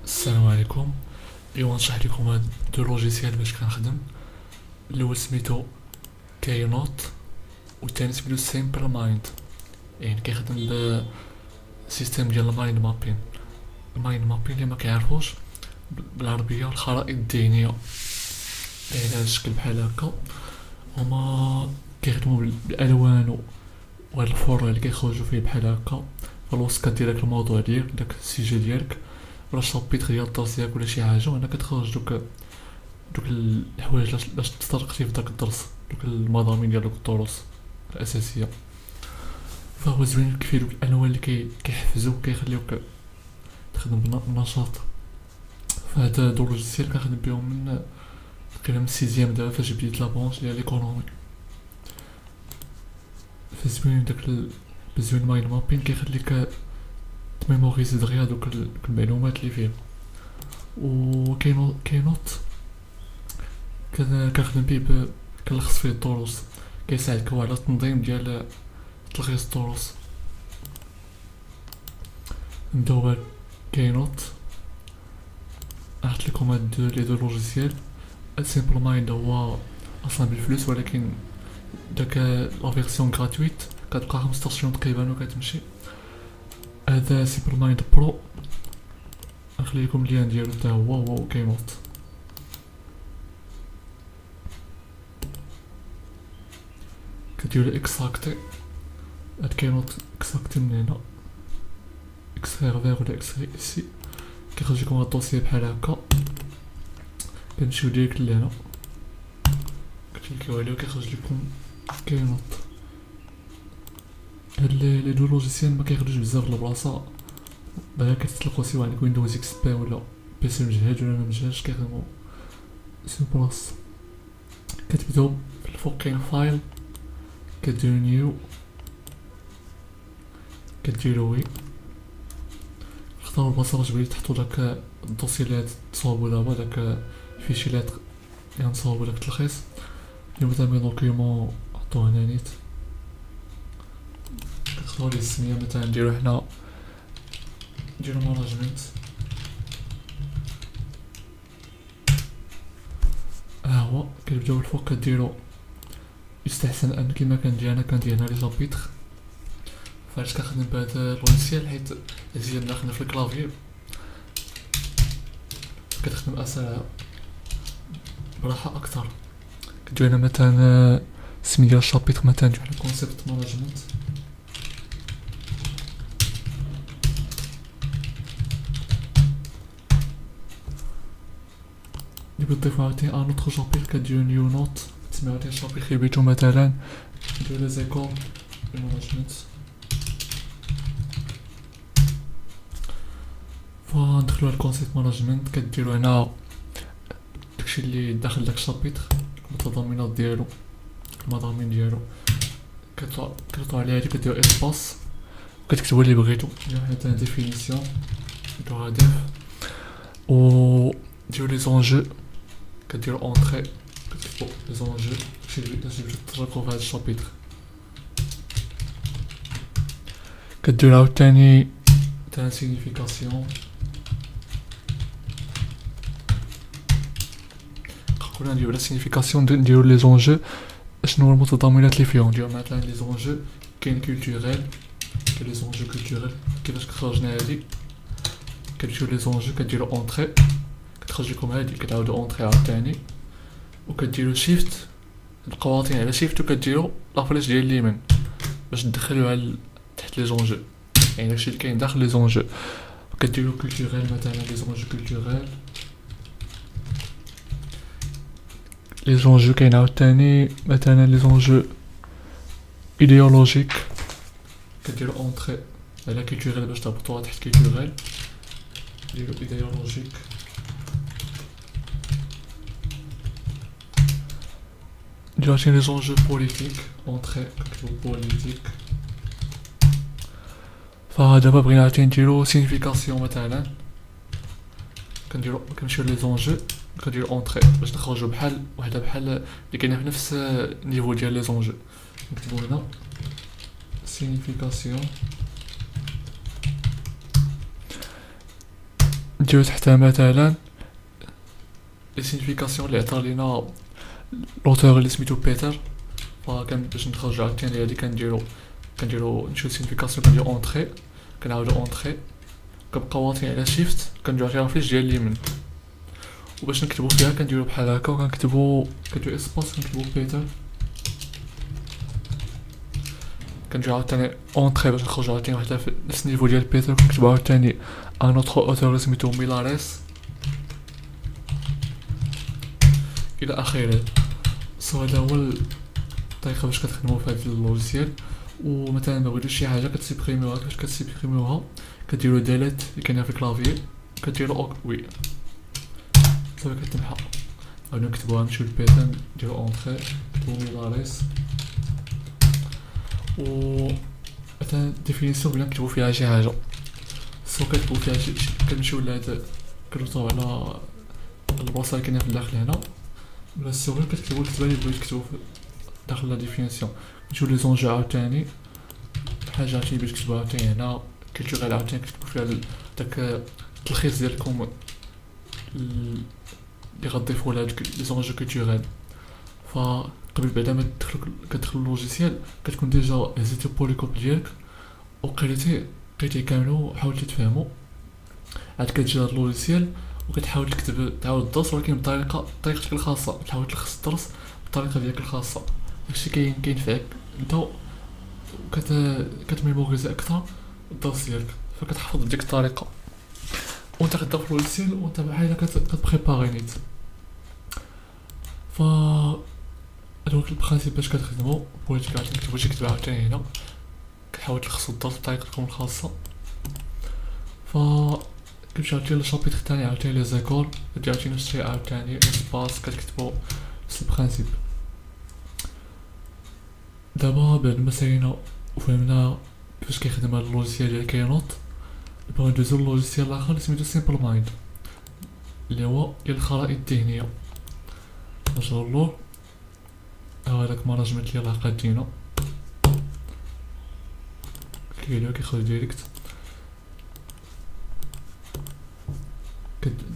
السلام عليكم. اليوم نشرح لكم هاد دو لوجيسيال باش كنخدم. الاول سميتو كاينوت والثاني سميتو سيمبل مايند، يعني كيخدم بسيستم ديال المايند مابين. المايند مابين اللي ما كيعرفوش بالعربيه الخرائط الذهنيه، يعني على الشكل بحال هكا. هما كيخدموا بالالوان وهاد الفور اللي كيخرجوا فيه بحال هكا. في الوسط كدير داك الموضوع ديالك، داك السيجي ديالك ولا الشابيتر ديال الدرس ديالك ولا شي حاجه، وهنا كتخرج دوك الحوايج باش تطرقتي في داك الدرس، دوك المضامين ديال دوك الدروس الاساسيه. فهو زوين كيفيه دوك الالوان اللي كيحفزوك كيخليوك تخدم بنشاط. فهاد دو لوجيسيال كنخدم بهم من تقريبا من السيزيام دابا فاش بديت لابونش ديال ليكونومي. فزوين بزوين مايند مابين كيخليك تميموريزي دغيا دوك المعلومات اللي فيه. كاينوت كنخدم بيه كنلخص فيه الدروس، كيساعدك هو على التنظيم ديال تلخيص الدروس. نبداو كاينوت. عرفت لكم هاد لي دو لوجيسيال. سيمبل مايند هو اصلا بالفلوس، ولكن داك لا فيرسيون غراتويت كتبقى 15 يوم تقريبا وكتمشي. هذا سيمبل مايند برو، نخلي لكم اللين ديالو حتى هو كاينوت. كديرو اكستراكتي. هاد كاينوت اكستراكتي من هنا، اكسترير فيغ ولا اكستري ايسي، كيخرج لكم هاد الدوسيي بحال هكا. كنمشيو ديريكت لهنا كتكليكيو عليه وكيخرج لكم كاينوت. هاد لي دو لوجيسيال ما كياخدوش بزاف البلاصه، بلا كتطلقوا سواء عندك ويندوز اكس بي ولا بيسي مجهد ولا ممجهدش كيخدمو سو بلاص. كتبداو في الفوق كاين فايل، كديرو نيو، كديرو وي، اختاروا البلاصه باش بغيتو تحطو داك الدوسي اللي تصاوبو دابا، داك الفيشي اللي غنصاوبو داك التلخيص. اليوم مثلا دوكيومون حطوه هنا نيت، كتختارو ليه السميه، مثلا نديرو حنا نديرو ماناجمنت. هو كتبداو الفوق كديرو. يستحسن ان كيما كندير انا كندير هنا لي شابيتر. فاش كنخدم بهاد اللوجيسيال حيت مزيان نخدم في الكلافيي، كتخدم اسرع براحه اكثر. كدير هنا مثلا اسم ديال الشابيتر، مثلا ندير هنا كونسيبت ماناجمنت. اللي بتضيفو عاوتاني ان اوتر شابيتر كدير نيو نوت، تسميو عاوتاني الشابيتر اللي بغيتو، مثلا ندير لي زيكول ماناجمنت. فندخلو على الكونسيبت ماناجمنت، كديرو هنا داكشي اللي داخل داك الشابيتر، المتضمنات ديالو، المضامين ديالو. كتطلعو عليها هادي، كديرو اسباس وكتكتبو اللي بغيتو. نديرو مثلا ديفينيسيون، نديرو هدف، و ديرو لي زونجو، كديرو اونطري، كتكتبو لي زونجو داكشي اللي بغيتو تطرقو في هاد الشابيتر. كديرو عاوتاني مثلا سيغنيفيكاسيون، كنا نديرو لا سيغنيفيكاسيون، نديرو لي زونجو شنو هو المتضمنات اللي فيهم. نديرو مثلا لي زونجو كاين كولتوريل، كاين لي زونجو كولتوريل كيفاش خرجنا هادي. كتمشيو لي زونجو كديرو اونطري، كتخرج لكم هادي، كتعاودو اونطري عاوتاني، وكديرو شيفت القواطين على شيفت، وكديرو لافليش ديال اليمين باش تدخلو على تحت لي زونجو، يعني داكشي اللي كاين داخل لي زونجو. كديرو كولتوريل، مثلا لي زونجو كولتوريل. لي زونجو كاين عاوتاني مثلا لي زونجو ايديولوجيك، كديرو اونطري على كولتوريل باش تهبطوها تحت كولتوريل، ديرو ايديولوجيك. نديرو عاوتاني لي زونجو بوليتيك، اونطري كتبو بوليتيك. فدابا بغينا عاوتاني نديرو سيغنيفيكاسيون، مثلا كنمشيو لي زونجو، كنديرو اونطري باش نخرجو بحال وحده بحال اللي كاينه في نفس النيفو ديال لي زونجو. نكتبو هنا سيغنيفيكاسيون. نديرو تحتها مثلا لي سينيفيكاسيون اللي عطا لينا لوتور اللي سميتو بيتر. فكان باش نخرجو عاوتاني هادي كنديرو نشوف سينيفيكاسيون، كنديرو اونطري، كنعاودو اونطري، كنبقاو واطين على شيفت، كنديرو على الفيش ديال اليمين، وباش نكتبو فيها كنديرو بحال هكا، كنديرو اسباس، كنكتبو بيتر، كنديرو عاوتاني اونطري باش نخرجو عاوتاني وحده في نفس النيفو ديال بيتر، كنكتبو عاوتاني ان اوتر اوتور سميتو ميلاريس الى اخره. هذا هو الطريقه باش كتخدموا في هذا اللوجيسيال. ومثلا ما بغيتوش شي حاجه كتسيبريميوها، كيفاش كتسيبريميوها؟ كديروا ديليت اللي كاينه في الكلافيي، كديروا وي صافي كتمحى. غادي نكتبوها، نمشيو للبيتن، نديرو اونطري، نكتبو ميلاريس، و مثلا ديفينيسيون بلا نكتبو فيها شي حاجه، سو كتبو فيها شي كنمشيو لهاد كنوصلو على البلاصه اللي كاينه في الداخل هنا، ولا السوغل كتكتبو الكتابه اللي بغيتو تكتبو داخل لا ديفينيسيون. نشوف لي زونجو عاوتاني، حاجات اللي باش تكتبوها عاوتاني هنا كولتورال، عاوتاني كتكتبو فيها داك التلخيص ديالكم اللي غتضيفو لهاد لي زونجو كولتورال. فقبل بعدا ما كتدخل اللوجيسيال كتكون ديجا هزيتي بوليكوب ديالك وقريتيه كامل وحاولتي تفهمو، عاد كتجي هاد اللوجيسيال وكتحاول تعاود الدرس، ولكن بطريقتك الخاصه، تحاول تلخص الدرس بالطريقه ديالك الخاصه. داكشي كينفعك انت، كتميموريزي اكثر الدرس ديالك، فكتحفظ بديك الطريقه وانت كتدخل في اللوجيسيال وانت بحال كتبريباري نيت. ف هادوك البرانسيب باش كتخدمو. بغيتي كتكتبو شي كتابه عاوتاني هنا، كتحاول تلخصو الدرس بطريقتكم الخاصه. ف كنمشي عاوتاني للشابيتر الثاني، عاوتاني لي زيكول، كدير عاوتاني نفس الشيء، عاوتاني اسباس، كتكتبو نفس البرانسيب. دابا بعد ما سالينا وفهمنا كيفاش كيخدم هاد اللوجيسيال ديال كاينوت، نبغيو ندوزو للوجيسيال الاخر سميتو سيمبل مايند، اللي هو ديال الخرائط الذهنيه. نرجعو للور، هذاك ماناجمنت ديال العلاقات ديالنا كيخرج ديريكت.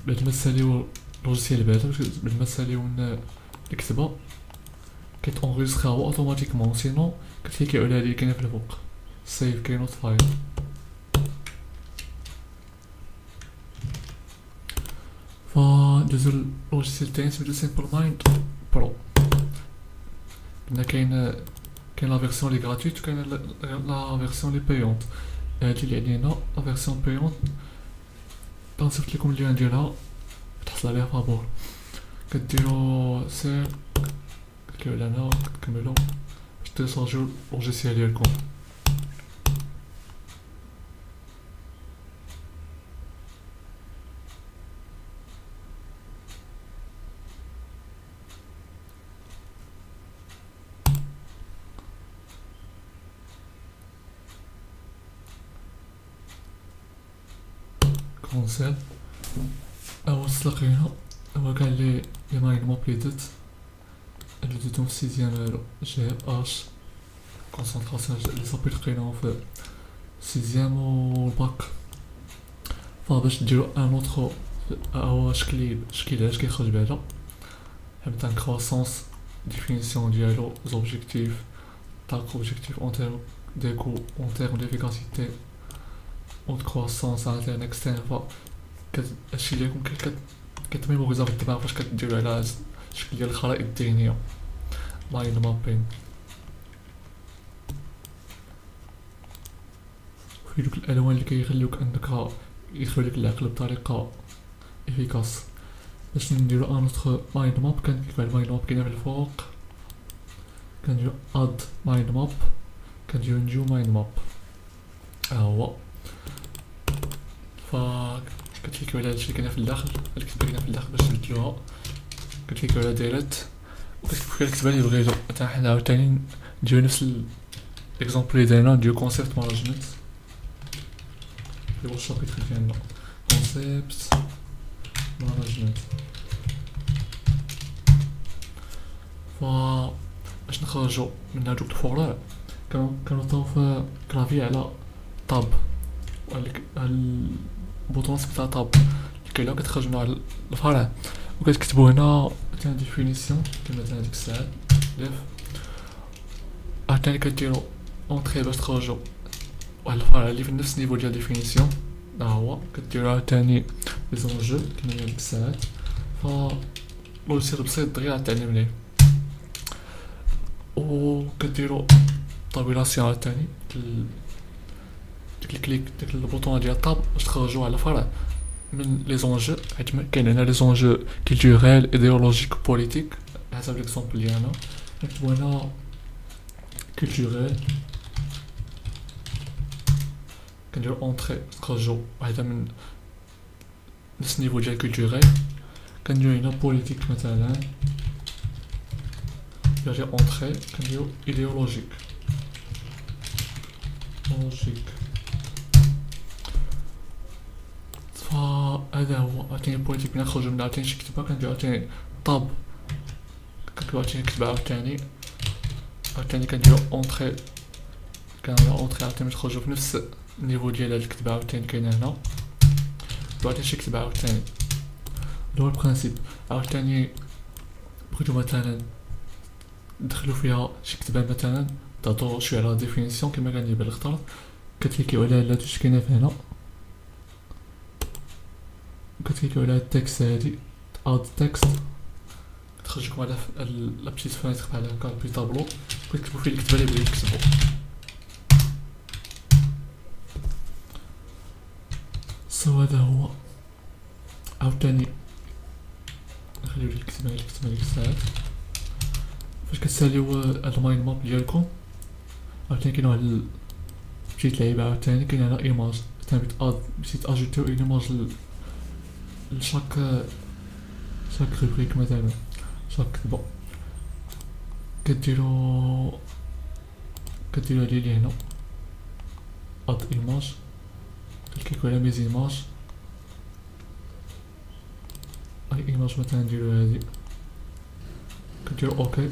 بعد ما تساليو اللوجيسيال بعدا، بعد ما تساليو الكتابه كيتونغيسترا هو اوتوماتيكمون، سينو كتكليكيو على هادي اللي كاينه في الفوق سيف كاينوت فايل. فندوزو اللوجيسيال تاني سميتو سيمبل مايند برو. قلنا كاين لا فيرسيون لي غراتويت وكاين لا فيرسيون لي بايونت. هادي اللي علينا لا فيرسيون بايونت كنصيفط لكم اللي نديرها تحصل عليها فابور، كديرو سير كتكليو على هنا كتكملو باش تيليشارجيو اللوجيسيال ديالكم. كونسيل اول تلاقينا هو كاع لي مايند ماب لي درتهم في سيزيام هادو جي اش كونسونطراسيون لي صافي لقيناهم في سيزيام و الباك. فباش نديرو ان اوتر هو شكل علاش كيخرج بعدا مثلا كرواسونس، ديفينيسيون ديالو، زوبجيكتيف تاع اوبجيكتيف اون تيرم دي كو اون تيرم ديفيكاسيتي اون كرواسونس انترن اكسترن. هادشي ديالكم كتميموريزا بالدماغ فاش كديرو على شكل ديال الخرائط الذهنيه مايند مابين. في دوك الالوان اللي كيخليوك انك يخليك العقل بطريقه افيكاس. باش نديرو ان اوتر مايند ماب، كنكليكو على المايند ماب كاينه في الفوق، كنديرو اد مايند ماب، كنديرو نيو مايند ماب، ها هو. ف كتكليكو على هادشي اللي كاين في الداخل، الكتابه كاينه في الداخل باش تبدلوها، كتكليكو على ديليت وكتكتبو فيها الكتابه اللي بغيتو. مثلا حنا عاوتاني نديرو نفس الاكزومبل اللي درنا، نديرو كونسيبت ماناجمنت اللي هو الشابيتر ديالنا كونسيبت ماناجمنت. باش نخرجو من هادوك الفورار كنوطاو في كلافي على طاب، البوطون تاع طاب كتكتكلو كتخرج من واحد الفرع وكتكتبو هنا مثلا ديفينيسيون كيما مثلا ديك الساعات ليف عاوتاني كديرو اونطري باش تخرجو واحد الفرع اللي في نفس نيفو ديال ديفينيسيون ها هو كديرو عاوتاني لي زونجو كيما هي ديك الساعات ف لوجيسيال بسيط دغيا تعلم ليه و كديرو طابيلاسيون عاوتاني ديك الكليك ديك البوطون ديال طاب باش تخرجوا على فرع من لي زونجو حيت كاين هنا لي زونجو كولتوريل ايديولوجيك بوليتيك حسب ليكزومبل ديالنا نكتبو هنا كولتوريل كنديرو اونطري تخرجوا واحدة من نفس النيفو ديال كولتوريل كنديرو هنا بوليتيك مثلا ديال اونطري كنديرو ايديولوجيك فهذا هو عاوتاني بوليتيك نخرجو من عاوتاني شي كتبه كندير عاوتاني طاب كنكتبو عاوتاني كتبه عاوتاني كنديرو اونطري كنعملو اونطري عاوتاني تخرجو في نفس النيفو ديال هاد الكتبه عاوتاني كاينه هنا عاوتاني شي كتبه عاوتاني هذا هو البرانسيب عاوتاني بغيتو مثلا ندخلو فيها شي كتبه مثلا تعطو شويه على ديفينيسيون كيما كندير بالاخطر كتكليكيو على هاد اللي كاينه في هنا كتكليكيو على التكست هادي اد تكست تخرج لكم على لا بتيت فانيتر بحال هكا بي طابلو كتكتبو فيه الكتابه اللي بغيتو تكتبو سو هذا هو عاوتاني نخليو لي الكتابه ديك الساعات فاش كتساليو هاد المايند ماب ديالكم عاوتاني كاين واحد بتيت لعيبه عاوتاني كاين هنا ايماج مثلا بغيتي اجوتيو اون ايماج لشاك روبريك مثلا شاك كتبه كديرو هادي هنا اد ايماج كليكيكو على ميز ايماج اي ايماج مثلا نديرو هادي كديرو اوكي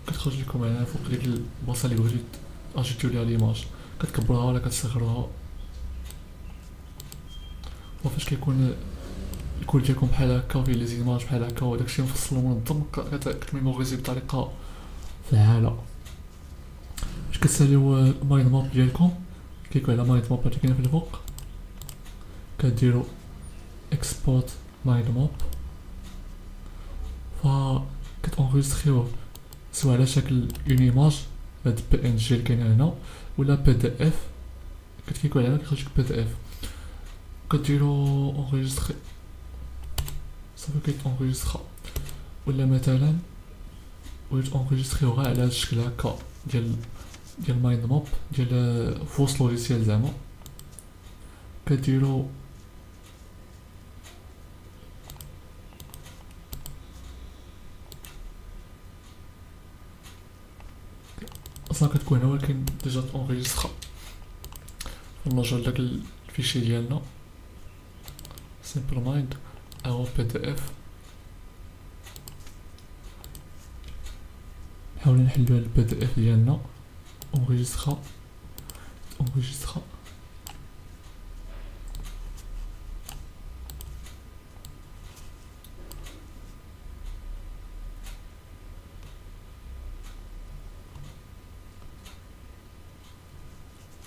كتخرج لكم هنا فوق ديك البلاصه اللي بغيتو اجوتيو ليها ليماج كتكبروها ولا كتصغروها وفاش كيكون الكود ديالكم بحال هكا فيه لي زيماج بحال هكا وداكشي مفصل ومنظم كتميموريزي بطريقه فعاله باش كتساليو المايند ماب ديالكم كليكو على مايند ماب اللي كاينه في الفوق كديرو اكسبورت مايند ماب ف كتونغيستريوه سواء على شكل اون ايماج هاد بي ان جي اللي كاينه هنا ولا بي دي اف كتكليكو عليها كيخرجلك بي دي اف كديرو اونغيستري صافي كيتونغيسترا ولا مثلا بغيت اونغيستريو غير على هاد الشكل هكا ديال مايند ماب ديال فوس لوجيسيال زعما كديرو اصلا كتكون هنا ولكن ديجا تونغيسترا نرجعو لداك الفيشي ديالنا سيمبل مايند او بي دي اف نحاولو نحلو هاد البي دي اف ديالنا اونغيسترا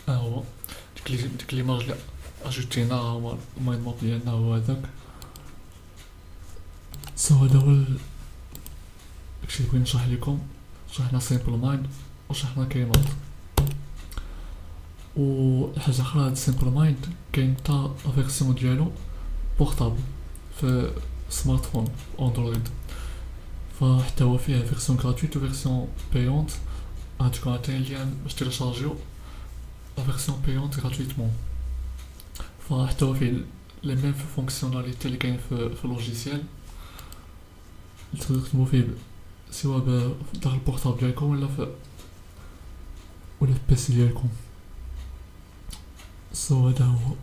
ها هو ديك ليماج اللي اجوتينا هو المايند ماب ديالنا هو هداك سو هذا هو داكشي اللي بغيت نشرح لكم شرحنا سيمبل مايند وشرحنا كلمات و حاجه اخرى هاد سيمبل مايند كاين تا فيرسيون ديالو بورطابل في سمارتفون اندرويد فحتى هو فيه فيرسيون غراتويت و فيرسيون بايونت غتكون عطيني اللين باش تيليشارجيو لا فيرسيون بايونت غراتويتمون فحتى هو فيه لي ميم فونكسيوناليتي اللي كاين في اللوجيسيال تقدروا تخدموا فيه سواء داخل البورطابل ديالكم ولا في البيسي ديالكم سو هذا هو